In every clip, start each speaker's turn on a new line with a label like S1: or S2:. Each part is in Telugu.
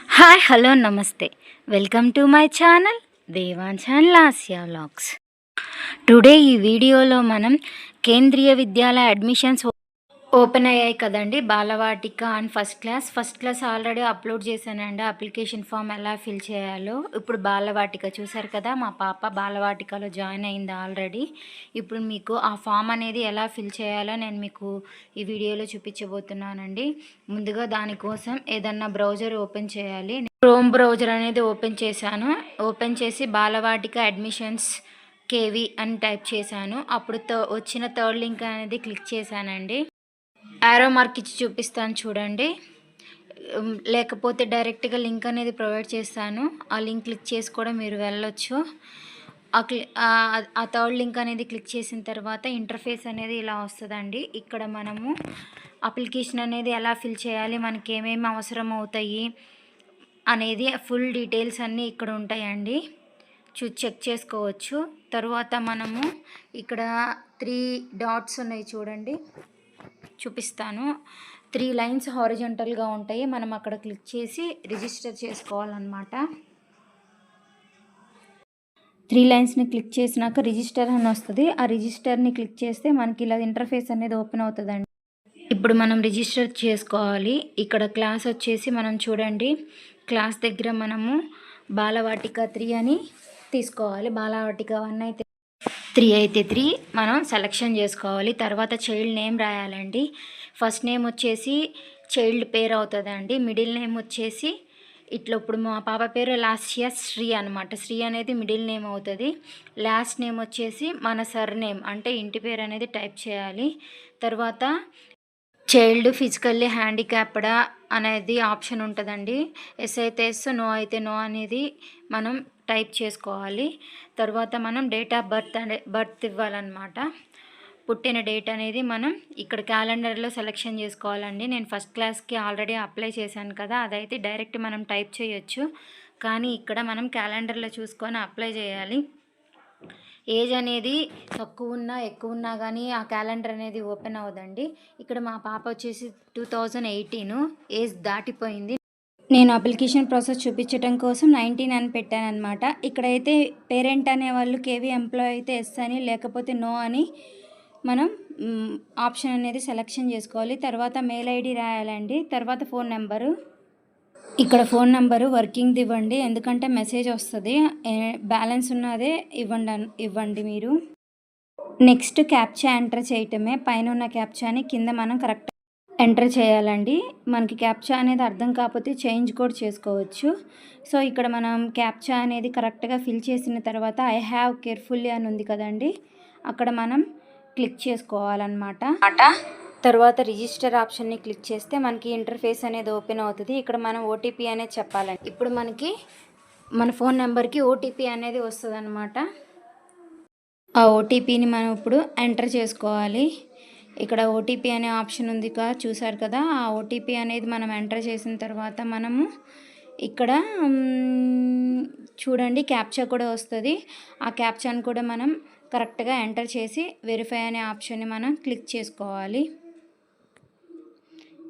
S1: హాయ్ హలో నమస్తే welcome to my channel Devansh and Lasya vlogs. Today ఈ వీడియోలో మనం కేంద్రీయ విద్యాలయ అడ్మిషన్స్ ఓపెన్ అయ్యాయి కదండి. Balvatika and first class already upload చేశానండి. అప్లికేషన్ ఫామ్ ఎలా ఫిల్ చేయాలో. ఇప్పుడు బాలవాటిక చూసారు కదా, మా పాప బాలవాటికలో జాయిన్ అయింది ఆల్రెడీ. ఇప్పుడు మీకు ఆ ఫామ్ అనేది ఎలా ఫిల్ చేయాలో నేను మీకు ఈ వీడియోలో చూపించబోతున్నానండి. ముందుగా దానికోసం ఏదన్నా బ్రౌజర్ ఓపెన్ చేయాలి. క్రోమ్ బ్రౌజర్ అనేది ఓపెన్ చేశాను. ఓపెన్ చేసి బాలవాటిక అడ్మిషన్స్ కేవీ అని టైప్ చేశాను. అప్పుడు వచ్చిన థర్డ్ లింక్ అనేది క్లిక్ చేశానండి. యారో మార్క్ ఇచ్చి చూపిస్తాను చూడండి, లేకపోతే డైరెక్ట్గా లింక్ అనేది ప్రొవైడ్ చేస్తాను. ఆ లింక్ క్లిక్ చేసి కూడా మీరు వెళ్ళొచ్చు. ఆ థర్డ్ లింక్ అనేది క్లిక్ చేసిన తర్వాత ఇంటర్ఫేస్ అనేది ఇలా వస్తుందండి. ఇక్కడ మనము అప్లికేషన్ అనేది ఎలా ఫిల్ చేయాలి, మనకి ఏమేమి అవసరం అవుతాయి అనేది ఫుల్ డీటెయిల్స్ అన్నీ ఇక్కడ ఉంటాయండి. చెక్ చేసుకోవచ్చు. తర్వాత మనము ఇక్కడ 3 డాట్స్ ఉన్నాయి చూడండి, చూపిస్తాను. 3 లైన్స్ హారిజంటల్గా ఉంటాయి. మనం అక్కడ క్లిక్ చేసి రిజిస్టర్ చేసుకోవాలన్నమాట. 3 లైన్స్ని క్లిక్ చేసినాక రిజిస్టర్ అని వస్తుంది. ఆ రిజిస్టర్ని క్లిక్ చేస్తే మనకి ఇలా ఇంటర్ఫేస్ అనేది ఓపెన్ అవుతుందండి. ఇప్పుడు మనం రిజిస్టర్ చేసుకోవాలి. ఇక్కడ క్లాస్ వచ్చేసి మనం చూడండి, క్లాస్ దగ్గర మనము బాలవాటిక 3 అని తీసుకోవాలి. బాలవాటిక 1 అయితే 3 అయితే 3 మనం సెలెక్షన్ చేసుకోవాలి. తర్వాత చైల్డ్ నేమ్ రాయాలండి. ఫస్ట్ నేమ్ వచ్చేసి చైల్డ్ పేరు అవుతుందండి. మిడిల్ నేమ్ వచ్చేసి ఇట్లా ఇప్పుడు మా పాప పేరు లాస్యా శ్రీ అనమాట. శ్రీ అనేది మిడిల్ నేమ్ అవుతుంది. లాస్ట్ నేమ్ వచ్చేసి మన సర్ నేమ్ అంటే ఇంటి పేరు అనేది టైప్ చేయాలి. తర్వాత చైల్డ్ ఫిజికల్లీ హ్యాండిక్యాప్డా అనేది ఆప్షన్ ఉంటుందండి. ఎస్ అయితే ఎస్, నో అయితే నో అనేది మనం టైప్ చేసుకోవాలి. తర్వాత మనం డేట్ ఆఫ్ బర్త్ ఇవ్వాలన్నమాట. పుట్టిన డేట్ అనేది మనం ఇక్కడ క్యాలెండర్లో సెలెక్షన్ చేసుకోవాలండి. నేను ఫస్ట్ క్లాస్కి ఆల్రెడీ అప్లై చేశాను కదా, అదైతే డైరెక్ట్ మనం టైప్ చేయొచ్చు. కానీ ఇక్కడ మనం క్యాలెండర్లో చూసుకొని అప్లై చేయాలి. ఏజ్ అనేది తక్కువ ఉన్నా ఎక్కువ ఉన్నా కానీ ఆ క్యాలెండర్ అనేది ఓపెన్ అవ్వదండి. ఇక్కడ మా పాప వచ్చేసి 2018 ఏజ్ దాటిపోయింది. నేను అప్లికేషన్ ప్రాసెస్ చూపించడం కోసం 19 అని పెట్టాను అనమాట. ఇక్కడైతే పేరెంట్ అనేవాళ్ళు కేవీ ఎంప్లాయ్ అయితే ఎస్ అని, లేకపోతే నో అని మనం ఆప్షన్ అనేది సెలెక్షన్ చేసుకోవాలి. తర్వాత మెయిల్ ఐడి రాయాలండి. తర్వాత ఫోన్ నెంబరు, ఇక్కడ ఫోన్ నెంబరు వర్కింగ్ది ఇవ్వండి, ఎందుకంటే మెసేజ్ వస్తుంది. బ్యాలెన్స్ ఉన్నదే ఇవ్వండి మీరు. నెక్స్ట్ క్యాప్చా ఎంటర్ చేయటమే. పైన ఉన్న క్యాప్చాని కింద మనం కరెక్ట్ ఎంటర్ చేయాలండి. మనకి క్యాప్చా అనేది అర్థం కాకపోతే చేంజ్ కూడా చేసుకోవచ్చు. సో ఇక్కడ మనం క్యాప్చా అనేది కరెక్ట్గా ఫిల్ చేసిన తర్వాత ఐ హ్యావ్ కేర్ఫుల్లీ అని ఉంది కదండి, అక్కడ మనం క్లిక్ చేసుకోవాలన్నమాట. తర్వాత రిజిస్టర్ ఆప్షన్ని క్లిక్ చేస్తే మనకి ఇంటర్ఫేస్ అనేది ఓపెన్ అవుతుంది. ఇక్కడ మనం ఓటీపీ అనేది చెప్పాలండి. ఇప్పుడు మనకి మన ఫోన్ నెంబర్కి ఓటీపీ అనేది వస్తుంది అనమాట. ఆ ఓటీపీని మనం ఇప్పుడు ఎంటర్ చేసుకోవాలి. ఇక్కడ ఓటీపీ అనే ఆప్షన్ ఉంది కదా, చూసారు కదా. ఆ ఓటీపీ అనేది మనం ఎంటర్ చేసిన తర్వాత మనము ఇక్కడ చూడండి క్యాప్చా కూడా వస్తుంది. ఆ క్యాప్చాను కూడా మనం కరెక్ట్గా ఎంటర్ చేసి వెరిఫై అనే ఆప్షన్ని మనం క్లిక్ చేసుకోవాలి.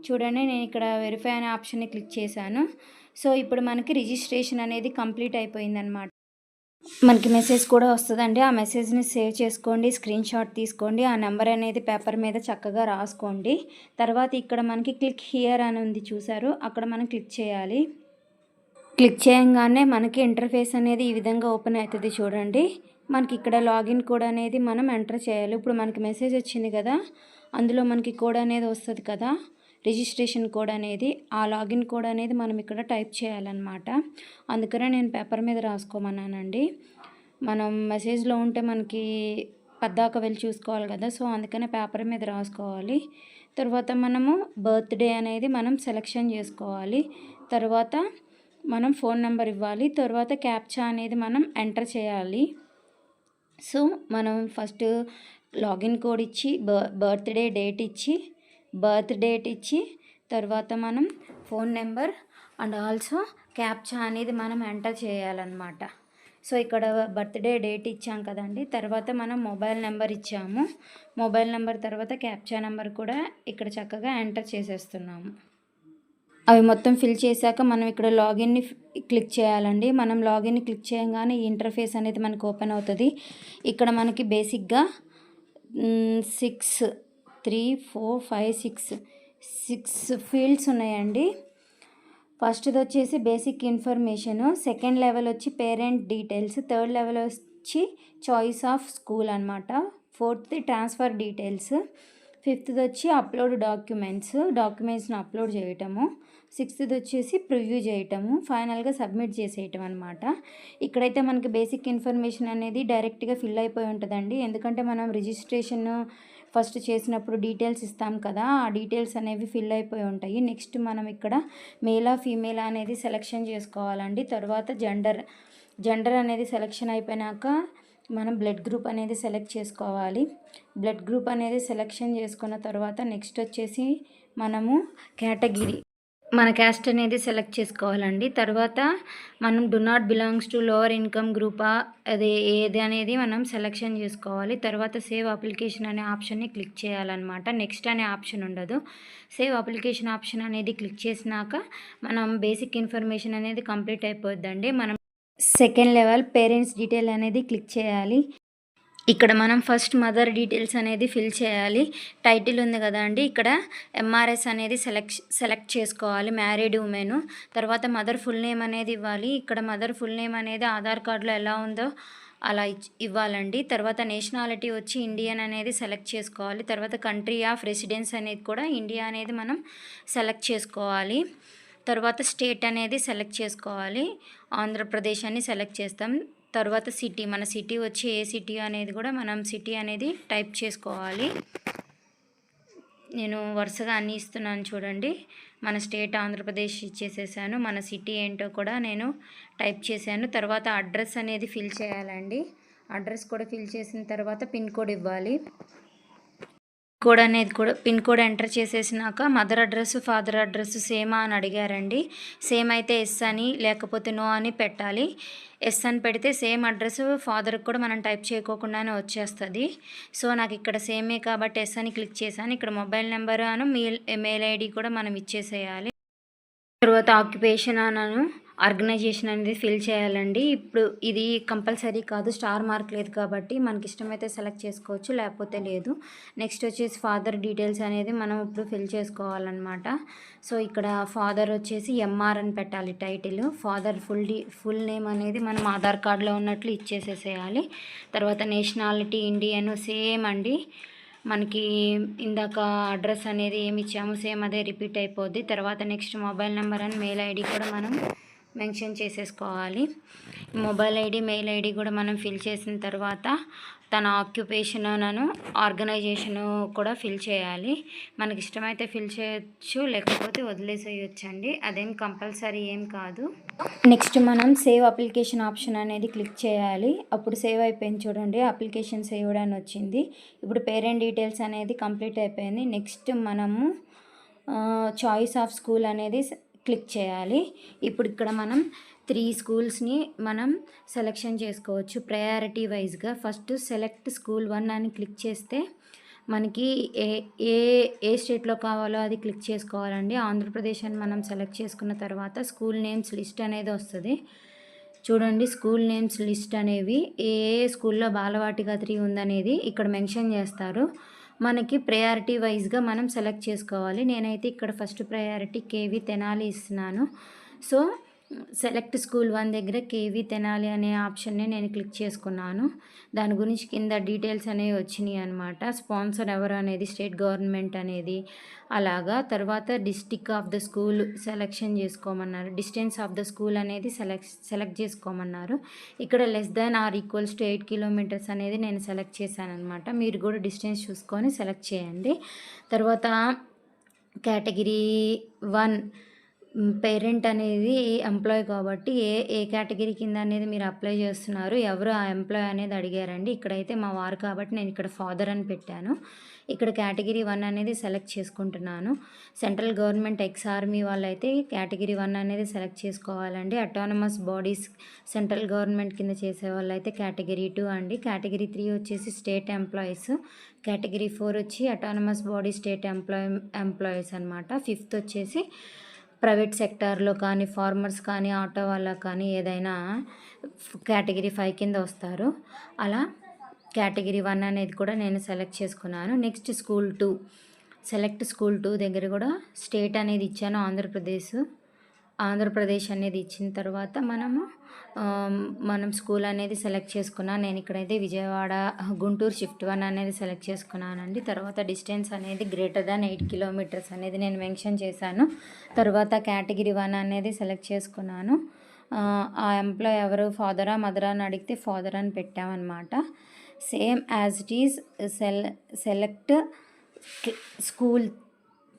S1: చూడండి, నేను ఇక్కడ వెరిఫై అనే ఆప్షన్ని క్లిక్ చేశాను. సో ఇప్పుడు మనకి రిజిస్ట్రేషన్ అనేది కంప్లీట్ అయిపోయిందనమాట. మనకి మెసేజ్ కూడా వస్తుందండి. ఆ మెసేజ్ని సేవ్ చేసుకోండి, స్క్రీన్ షాట్ తీసుకోండి. ఆ నెంబర్ అనేది పేపర్ మీద చక్కగా రాసుకోండి. తర్వాత ఇక్కడ మనకి క్లిక్ హియర్ అని ఉంది చూసారు, అక్కడ మనం క్లిక్ చేయాలి. క్లిక్ చేయగానే మనకి ఇంటర్ఫేస్ అనేది ఈ విధంగా ఓపెన్ అవుతుంది చూడండి. మనకి ఇక్కడ లాగిన్ కోడ్ అనేది మనం ఎంటర్ చేయాలి. ఇప్పుడు మనకి మెసేజ్ వచ్చింది కదా, అందులో మనకి కోడ్ అనేది వస్తుంది కదా, రిజిస్ట్రేషన్ కోడ్ అనేది. ఆ లాగిన్ కోడ్ అనేది మనం ఇక్కడ టైప్ చేయాలన్నమాట. అందుకనే నేను పేపర్ మీద రాసుకోమన్నానండి. మనం మెసేజ్లో ఉంటే మనకి పద్దాక వెళ్ళి చూసుకోవాలి కదా, సో అందుకనే పేపర్ మీద రాసుకోవాలి. తర్వాత మనము బర్త్డే అనేది మనం సెలెక్షన్ చేసుకోవాలి. తర్వాత మనం ఫోన్ నెంబర్ ఇవ్వాలి. తర్వాత క్యాప్చా అనేది మనం ఎంటర్ చేయాలి. సో మనం ఫస్ట్ లాగిన్ కోడ్ ఇచ్చి బర్త్డే డేట్ ఇచ్చి తర్వాత మనం phone number and also captcha అనేది మనం ఎంటర్ చేయాలన్నమాట. సో ఇక్కడ బర్త్డే డేట్ ఇచ్చాం కదండి, తర్వాత మనం మొబైల్ నెంబర్ ఇచ్చాము. మొబైల్ నెంబర్ తర్వాత క్యాప్చా నెంబర్ కూడా ఇక్కడ చక్కగా ఎంటర్ చేసేస్తున్నాము. అవి మొత్తం ఫిల్ చేశాక మనం ఇక్కడ లాగిన్ని క్లిక్ చేయాలండి. మనం లాగిన్ని క్లిక్ చేయగానే ఈ ఇంటర్ఫేస్ అనేది మనకు ఓపెన్ అవుతుంది. ఇక్కడ మనకి బేసిక్గా 6 3 4 5 6 ఫీల్డ్స్ ఉన్నాయండి. ఫస్ట్ది వచ్చేసి బేసిక్ ఇన్ఫర్మేషను, సెకండ్ లెవెల్ వచ్చి పేరెంట్ డీటెయిల్స్, థర్డ్ లెవెల్ వచ్చి చాయిస్ ఆఫ్ స్కూల్ అనమాట, ఫోర్త్ది ట్రాన్స్ఫర్ డీటెయిల్స్, ఫిఫ్త్ది వచ్చి అప్లోడ్ డాక్యుమెంట్స్ని అప్లోడ్ చేయటము, సిక్స్త్ది వచ్చేసి ప్రివ్యూ చేయటము, ఫైనల్గా సబ్మిట్ చేసేయటం అనమాట. ఇక్కడైతే మనకి బేసిక్ ఇన్ఫర్మేషన్ అనేది డైరెక్ట్గా ఫిల్ అయిపోయి ఉంటుందండి. ఎందుకంటే మనం రిజిస్ట్రేషన్ ఫస్ట్ చేసినప్పుడు డీటెయిల్స్ ఇస్తాం కదా, ఆ డీటెయిల్స్ అనేవి ఫిల్ అయిపోయి ఉంటాయి. నెక్స్ట్ మనం ఇక్కడ మేలా ఫీమేలా అనేది సెలెక్షన్ చేసుకోవాలండి. తర్వాత జెండర్ అనేది సెలెక్షన్ అయిపోయినాక మనం బ్లడ్ గ్రూప్ అనేది సెలెక్ట్ చేసుకోవాలి. బ్లడ్ గ్రూప్ అనేది సెలెక్షన్ చేసుకున్న తర్వాత నెక్స్ట్ వచ్చేసి మనము కేటగిరీ, మన క్యాస్ట్ అనేది సెలెక్ట్ చేసుకోవాలండి. తర్వాత మనం do not belongs to lower income గ్రూపా అది ఏది అనేది మనం సెలెక్షన్ చేసుకోవాలి. తర్వాత సేవ్ అప్లికేషన్ అనే ఆప్షన్ని క్లిక్ చేయాలన్నమాట. నెక్స్ట్ అనే ఆప్షన్ ఉండదు. సేవ్ అప్లికేషన్ ఆప్షన్ అనేది క్లిక్ చేసినాక మనం బేసిక్ ఇన్ఫర్మేషన్ అనేది కంప్లీట్ అయిపోద్దండి. మనం సెకండ్ లెవెల్ పేరెంట్స్ డీటెయిల్ అనేది క్లిక్ చేయాలి. ఇక్కడ మనం ఫస్ట్ మదర్ డీటెయిల్స్ అనేది ఫిల్ చేయాలి. టైటిల్ ఉంది కదా అండి, ఇక్కడ ఎంఆర్ఎస్ అనేది సెలెక్ట్ చేసుకోవాలి, మ్యారీడ్ ఉమెన్. తర్వాత మదర్ ఫుల్ నేమ్ అనేది ఇవ్వాలి. ఇక్కడ మదర్ ఫుల్ నేమ్ అనేది ఆధార్ కార్డులో ఎలా ఉందో అలా ఇవ్వాలండి. తర్వాత నేషనాలిటీ వచ్చి ఇండియన్ అనేది సెలెక్ట్ చేసుకోవాలి. తర్వాత కంట్రీ ఆఫ్ రెసిడెన్స్ అనేది కూడా ఇండియా అనేది మనం సెలెక్ట్ చేసుకోవాలి. తర్వాత స్టేట్ అనేది సెలెక్ట్ చేసుకోవాలి. ఆంధ్రప్రదేశ్ అని సెలెక్ట్ చేస్తాం. తర్వాత సిటీ, మన సిటీ వచ్చి ఏ సిటీ అనేది కూడా మనం సిటీ అనేది టైప్ చేసుకోవాలి. నేను వరుసగా అన్నీ ఇస్తున్నాను చూడండి. మన స్టేట్ ఆంధ్రప్రదేశ్ ఇచ్చేసేసాను, మన సిటీ ఏంటో కూడా నేను టైప్ చేశాను. తర్వాత అడ్రస్ అనేది ఫిల్ చేయాలండి. అడ్రస్ కూడా ఫిల్ చేసిన తర్వాత పిన్ కోడ్ ఇవ్వాలి. పిన్ కోడ్ ఎంటర్ చేసేసినాక మదర్ అడ్రస్ ఫాదర్ అడ్రస్ సేమా అని అడిగారండి. సేమ్ అయితే ఎస్ అని, లేకపోతే నో అని పెట్టాలి. ఎస్ అని పెడితే సేమ్ అడ్రస్ ఫాదర్కి కూడా మనం టైప్ చేయకోకుండానే వచ్చేస్తుంది. సో నాకు ఇక్కడ సేమే కాబట్టి ఎస్ అని క్లిక్ చేశాను. ఇక్కడ మొబైల్ నెంబర్ అను మెయిల్ ఐడి కూడా మనం ఇచ్చేసేయాలి. తర్వాత ఆక్యుపేషన్ అను ఆర్గనైజేషన్ అనేది ఫిల్ చేయాలండి. ఇప్పుడు ఇది కంపల్సరీ కాదు, స్టార్ మార్క్ లేదు కాబట్టి మనకి ఇష్టమైతే సెలెక్ట్ చేసుకోవచ్చు, లేకపోతే లేదు. నెక్స్ట్ వచ్చేసి ఫాదర్ డీటెయిల్స్ అనేది మనం ఇప్పుడు ఫిల్ చేసుకోవాలన్నమాట. సో ఇక్కడ ఫాదర్ వచ్చేసి ఎంఆర్ అని పెట్టాలి టైటిల్. ఫాదర్ ఫుల్ నేమ్ అనేది మనం ఆధార్ కార్డులో ఉన్నట్లు ఇచ్చేసేసేయాలి. తర్వాత నేషనాలిటీ ఇండియన్ సేమ్ అండి, మనకి ఇందాక అడ్రస్ అనేది ఏమి ఇచ్చామో సేమ్ అదే రిపీట్ అయిపోద్ది. తర్వాత నెక్స్ట్ మొబైల్ నెంబర్ అని మెయిల్ ఐడి కూడా మనం మెన్షన్ చేసేసుకోవాలి. మొబైల్ ఐడి మెయిల్ ఐడి కూడా మనం ఫిల్ చేసిన తర్వాత తన ఆక్యుపేషన్ అను ఆర్గనైజేషను కూడా ఫిల్ చేయాలి. మనకి ఇష్టమైతే ఫిల్ చేయొచ్చు, లేకపోతే వదిలేసేయచ్చు అండి, అదేం కంపల్సరీ ఏం కాదు. నెక్స్ట్ మనం సేవ్ అప్లికేషన్ ఆప్షన్ అనేది క్లిక్ చేయాలి. అప్పుడు సేవ్ అయిపోయింది చూడండి, అప్లికేషన్ సేవ్డ్ అని వచ్చింది. ఇప్పుడు పేరెంట్ డీటెయిల్స్ అనేది కంప్లీట్ అయిపోయింది. నెక్స్ట్ మనము చాయిస్ ఆఫ్ స్కూల్ అనేది క్లిక్ చేయాలి. ఇప్పుడు ఇక్కడ మనం 3 స్కూల్స్ని మనం సెలెక్షన్ చేసుకోవచ్చు ప్రయారిటీ వైజ్గా. ఫస్ట్ సెలెక్ట్ స్కూల్ 1 అని క్లిక్ చేస్తే మనకి ఏ స్టేట్లో కావాలో అది క్లిక్ చేసుకోవాలండి. ఆంధ్రప్రదేశ్ అని మనం సెలెక్ట్ చేసుకున్న తర్వాత స్కూల్ నేమ్స్ లిస్ట్ అనేది వస్తుంది చూడండి. స్కూల్ నేమ్స్ లిస్ట్ అనేవి ఏ స్కూల్లో బాలవాటిక 3 ఉందనేది ఇక్కడ మెన్షన్ చేస్తారు. మనకి ప్రయారిటీ వైజ్గా మనం సెలెక్ట్ చేసుకోవాలి. నేనైతే ఇక్కడ ఫస్ట్ ప్రయారిటీ కేవి తెనాలి ఇస్తున్నాను. సో సెలెక్ట్ స్కూల్ 1 దగ్గర కేవి తెనాలి అనే ఆప్షన్ని నేను క్లిక్ చేసుకున్నాను. దాని గురించి కింద డీటెయిల్స్ అనేవి వచ్చినాయి అనమాట. స్పాన్సర్ ఎవరు అనేది స్టేట్ గవర్నమెంట్ అనేది అలాగా. తర్వాత district of the school selection చేసుకోమన్నారు. డిస్టెన్స్ ఆఫ్ ద స్కూల్ అనేది సెలెక్ట్ చేసుకోమన్నారు. ఇక్కడ less than or equals to 8 kilometres అనేది నేను సెలెక్ట్ చేశాను అనమాట. మీరు కూడా డిస్టెన్స్ చూసుకొని సెలెక్ట్ చేయండి. తర్వాత కేటగిరీ 1 పేరెంట్ అనేది ఎంప్లాయ్ కాబట్టి ఏ కేటగిరీ కింద అనేది మీరు అప్లై చేస్తున్నారు, ఎవరు ఆ ఎంప్లాయ్ అనేది అడిగారండి. ఇక్కడైతే మా వారు కాబట్టి నేను ఇక్కడ ఫాదర్ అని పెట్టాను. ఇక్కడ కేటగిరీ 1 అనేది సెలెక్ట్ చేసుకుంటున్నాను. సెంట్రల్ గవర్నమెంట్ ఎక్స్ ఆర్మీ వాళ్ళైతే కేటగిరీ 1 అనేది సెలెక్ట్ చేసుకోవాలండి. అటానమస్ బాడీస్ సెంట్రల్ గవర్నమెంట్ కింద చేసే వాళ్ళు అయితే కేటగిరీ 2 అండి. కేటగిరీ 3 వచ్చేసి స్టేట్ ఎంప్లాయీస్. కేటగిరీ 4 వచ్చి అటానమస్ బాడీ స్టేట్ ఎంప్లాయీస్ అనమాట. 5th వచ్చేసి ప్రైవేట్ సెక్టార్లో కానీ, ఫార్మర్స్ కానీ, ఆటో వాళ్ళకి కానీ ఏదైనా కేటగిరీ 5 కింద వస్తారు. అలా కేటగిరీ 1 అనేది కూడా నేను సెలెక్ట్ చేసుకున్నాను. నెక్స్ట్ స్కూల్ 2 సెలెక్ట్ స్కూల్ 2 దగ్గర కూడా స్టేట్ అనేది ఇచ్చాను ఆంధ్రప్రదేశ్ అనేది ఇచ్చిన తర్వాత మనం స్కూల్ అనేది సెలెక్ట్ చేసుకున్నాను. నేను ఇక్కడైతే విజయవాడ గుంటూరు షిఫ్ట్ 1 అనేది సెలెక్ట్ చేసుకున్నానండి. తర్వాత డిస్టెన్స్ అనేది గ్రేటర్ దాన్ 8 కిలోమీటర్స్ అనేది నేను మెన్షన్ చేశాను. తర్వాత కేటగిరీ 1 అనేది సెలెక్ట్ చేసుకున్నాను. ఆ ఎంప్లాయ్ ఎవరు, ఫాదరా మదరా అని అడిగితే ఫాదర్ అని పెట్టామన్నమాట. Same as it is select school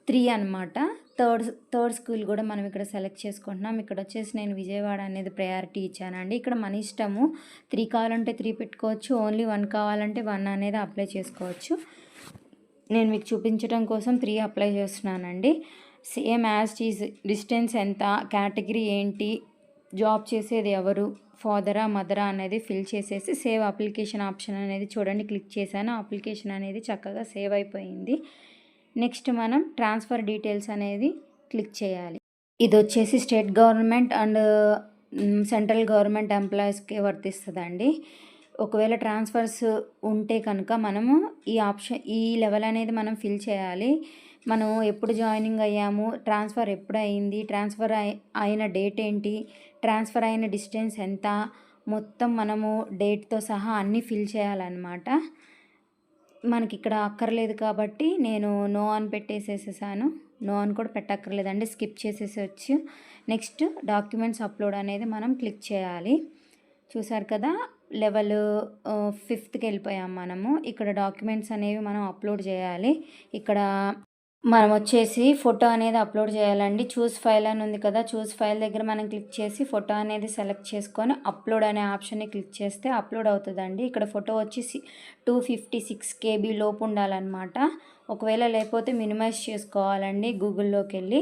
S1: 3 అనమాట. థర్డ్ స్కూల్ కూడా మనం ఇక్కడ సెలెక్ట్ చేసుకుంటున్నాం. ఇక్కడ వచ్చేసి నేను విజయవాడ అనేది ప్రయారిటీ ఇచ్చానండి. ఇక్కడ మన ఇష్టము, 3 కావాలంటే 3 పెట్టుకోవచ్చు, ఓన్లీ 1 కావాలంటే 1 అనేది అప్లై చేసుకోవచ్చు. నేను మీకు చూపించడం కోసం 3 అప్లై చేస్తున్నానండి. సేమ్ యాజ్ ఈజ్ డిస్టెన్స్ ఎంత, కేటగిరీ ఏంటి, జాబ్ చేసేది ఎవరు, ఫాదరా మదరా అనేది ఫిల్ చేసేసి సేవ్ అప్లికేషన్ ఆప్షన్ అనేది చూడండి క్లిక్ చేశాను. అప్లికేషన్ అనేది చక్కగా సేవ్ అయిపోయింది. నెక్స్ట్ మనం ట్రాన్స్ఫర్ డీటెయిల్స్ అనేది క్లిక్ చేయాలి. ఇది వచ్చేసి state government and central government ఎంప్లాయీస్కి వర్తిస్తుందండి. ఒకవేళ ట్రాన్స్ఫర్స్ ఉంటే కనుక మనము ఈ లెవెల్ అనేది మనం ఫిల్ చేయాలి. మనం ఎప్పుడు జాయినింగ్ అయ్యాము, ట్రాన్స్ఫర్ ఎప్పుడు అయింది, ట్రాన్స్ఫర్ అయిన డేట్ ఏంటి, ట్రాన్స్ఫర్ అయిన డిస్టెన్స్ ఎంత, మొత్తం మనము డేట్తో సహా అన్నీ ఫిల్ చేయాలన్నమాట. మనకి ఇక్కడ అక్కర్లేదు కాబట్టి నేను నో అని పెట్టేసేసాను. నో అని కూడా పెట్టక్కర్లేదండి, స్కిప్ చేసేసొచ్చు. నెక్స్ట్ డాక్యుమెంట్స్ అప్లోడ్ అనేది మనం క్లిక్ చేయాలి. చూసారు కదా, లెవెల్ 5కి వెళ్ళిపోయాం మనము. ఇక్కడ డాక్యుమెంట్స్ అనేవి మనం అప్లోడ్ చేయాలి. ఇక్కడ మనం వచ్చేసి ఫోటో అనేది అప్లోడ్ చేయాలండి. చూస్ ఫైల్ అని ఉంది కదా, చూస్ ఫైల్ దగ్గర మనం క్లిక్ చేసి ఫోటో అనేది సెలెక్ట్ చేసుకొని అప్లోడ్ అనే ఆప్షన్ని క్లిక్ చేస్తే అప్లోడ్ అవుతుందండి. ఇక్కడ ఫోటో వచ్చి 256 KB లోపు ఉండాలన్నమాట. ఒకవేళ లేకపోతే మినిమైజ్ చేసుకోవాలండి. గూగుల్లోకి వెళ్ళి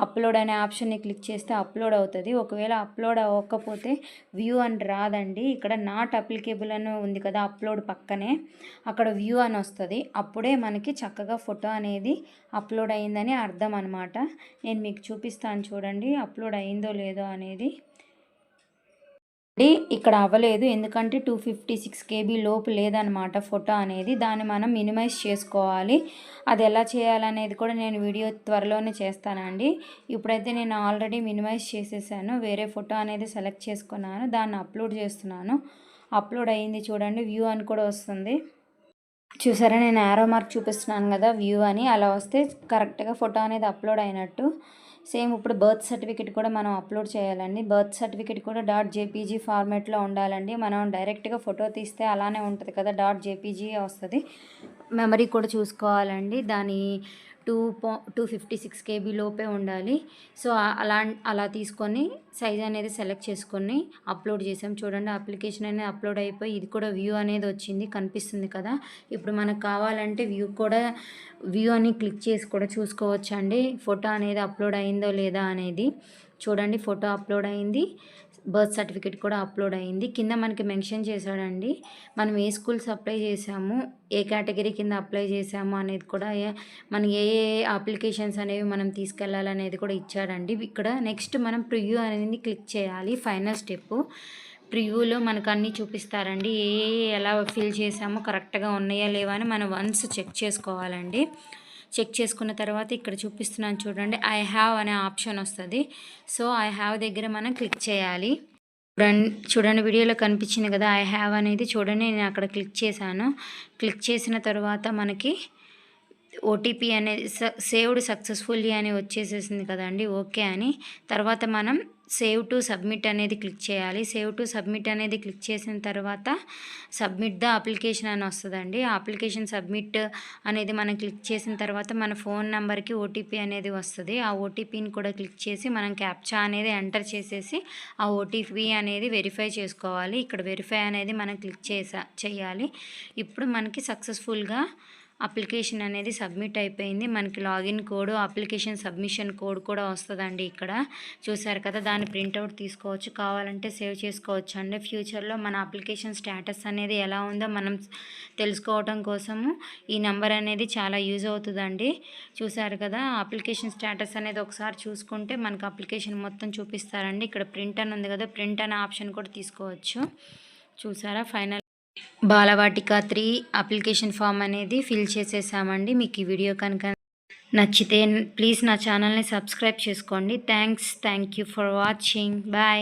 S1: అప్లోడ్ అనే ఆప్షన్ని క్లిక్ చేస్తే అప్లోడ్ అవుతుంది. ఒకవేళ అప్లోడ్ అవ్వకపోతే వ్యూ అని రాదండి. ఇక్కడ నాట్ అప్లికేబుల్ అని ఉంది కదా, అప్లోడ్ పక్కనే అక్కడ వ్యూ అని వస్తుంది. అప్పుడే మనకి చక్కగా ఫోటో అనేది అప్లోడ్ అయిందని అర్థం అనమాట. నేను మీకు చూపిస్తాను చూడండి అప్లోడ్ అయిందో లేదో అనేది. ఇక్కడ అవ్వలేదు, ఎందుకంటే 256 KB లోపు లేదనమాట ఫోటో అనేది. దాన్ని మనం మినిమైజ్ చేసుకోవాలి. అది ఎలా చేయాలనేది కూడా నేను వీడియో త్వరలోనే చేస్తానండి. ఇప్పుడైతే నేను ఆల్రెడీ మినిమైజ్ చేసేసాను. వేరే ఫోటో అనేది సెలెక్ట్ చేసుకున్నాను, దాన్ని అప్లోడ్ చేస్తున్నాను. అప్లోడ్ అయ్యింది చూడండి, వ్యూ అని కూడా వస్తుంది. చూసారా, నేను యారో మార్క్ చూపిస్తున్నాను కదా వ్యూ అని, అలా వస్తే కరెక్ట్గా ఫోటో అనేది అప్లోడ్ అయినట్టు. సేమ్ ఇప్పుడు బర్త్ సర్టిఫికేట్ కూడా మనం అప్లోడ్ చేయాలండి. బర్త్ సర్టిఫికేట్ కూడా .jpg ఫార్మేట్లో ఉండాలండి. మనం డైరెక్ట్గా ఫోటో తీస్తే అలానే ఉంటుంది కదా, .jpg వస్తుంది. మెమరీ కూడా చూసుకోవాలండి, దాని 256 KB లోపే ఉండాలి. సో అలా తీసుకొని సైజ్ అనేది సెలెక్ట్ చేసుకొని అప్లోడ్ చేసాం. చూడండి అప్లికేషన్ అనేది అప్లోడ్ అయిపోయి ఇది కూడా వ్యూ అనేది వచ్చింది, కనిపిస్తుంది కదా. ఇప్పుడు మనకు కావాలంటే వ్యూ అని క్లిక్ చేసి కూడా చూసుకోవచ్చు అండి ఫోటో అనేది అప్లోడ్ అయిందో లేదా అనేది. చూడండి ఫోటో అప్లోడ్ అయింది, బర్త్ సర్టిఫికేట్ కూడా అప్లోడ్ అయింది. కింద మనకి మెన్షన్ చేశాడండి మనం ఏ స్కూల్స్ అప్లై చేసాము, ఏ కేటగిరీ కింద అప్లై చేసాము అనేది కూడా, మనం ఏ అప్లికేషన్స్ అనేవి మనం తీసుకెళ్ళాలనేది కూడా ఇచ్చాడండి. ఇక్కడ నెక్స్ట్ మనం ప్రివ్యూ అనేది క్లిక్ చేయాలి. ఫైనల్ స్టెప్ ప్రివ్యూలో మనకు అన్నీ చూపిస్తారండి. ఎలా ఫిల్ చేసామో కరెక్ట్గా ఉన్నాయా లేవా అని మనం వన్స్ చెక్ చేసుకోవాలండి. చెక్ చేసుకున్న తర్వాత ఇక్కడ చూపిస్తున్నాను చూడండి, ఐ హ్యావ్ అనే ఆప్షన్ వస్తుంది. సో ఐ హ్యావ్ దగ్గర మనం క్లిక్ చేయాలి. చూడండి వీడియోలో కనిపించింది కదా ఐ హ్యావ్ అనేది, చూడండి నేను అక్కడ క్లిక్ చేశాను. క్లిక్ చేసిన తర్వాత మనకి ఓటీపీ అనేది సేవ్డ్ సక్సెస్ఫుల్లీ అని వచ్చేసేసింది కదండి, ఓకే అని. తర్వాత మనం సేవ్ టు సబ్మిట్ అనేది క్లిక్ చేయాలి. సేవ్ టు సబ్మిట్ అనేది క్లిక్ చేసిన తర్వాత సబ్మిట్ ద అప్లికేషన్ అని వస్తుందండి. ఆ అప్లికేషన్ సబ్మిట్ అనేది మనం క్లిక్ చేసిన తర్వాత మన ఫోన్ నెంబర్కి ఓటీపీ అనేది వస్తుంది. ఆ ఓటీపీని కూడా క్లిక్ చేసి మనం క్యాప్చా అనేది ఎంటర్ చేసేసి ఆ ఓటీపీ అనేది వెరిఫై చేసుకోవాలి. ఇక్కడ వెరిఫై అనేది మనం క్లిక్ చేయాలి. ఇప్పుడు మనకి సక్సెస్ఫుల్గా అప్లికేషన్ అనేది సబ్మిట్ అయిపోయింది. మనకి login code, application submission code కూడా వస్తుందండి. ఇక్కడ చూసారు కదా, దాన్ని ప్రింట్అవుట్ తీసుకోవచ్చు, కావాలంటే సేవ్ చేసుకోవచ్చు అండి. ఫ్యూచర్లో మన అప్లికేషన్ స్టేటస్ అనేది ఎలా ఉందో మనం తెలుసుకోవడం కోసము ఈ నెంబర్ అనేది చాలా యూజ్ అవుతుందండి. చూసారు కదా, అప్లికేషన్ స్టేటస్ అనేది ఒకసారి చూసుకుంటే మనకు అప్లికేషన్ మొత్తం చూపిస్తారండి. ఇక్కడ ప్రింట్ అని ఉంది కదా, ప్రింట్ అనే ఆప్షన్ కూడా తీసుకోవచ్చు. చూసారా, ఫైనల్ బాలవాటిక 3 అప్లికేషన్ ఫామ్ అనేది ఫిల్ చేసేసామండి. మీకు ఈ వీడియో కనుక నచ్చితే ప్లీజ్ నా ఛానల్ని సబ్స్క్రైబ్ చేసుకోండి. Thank you for watching. Bye.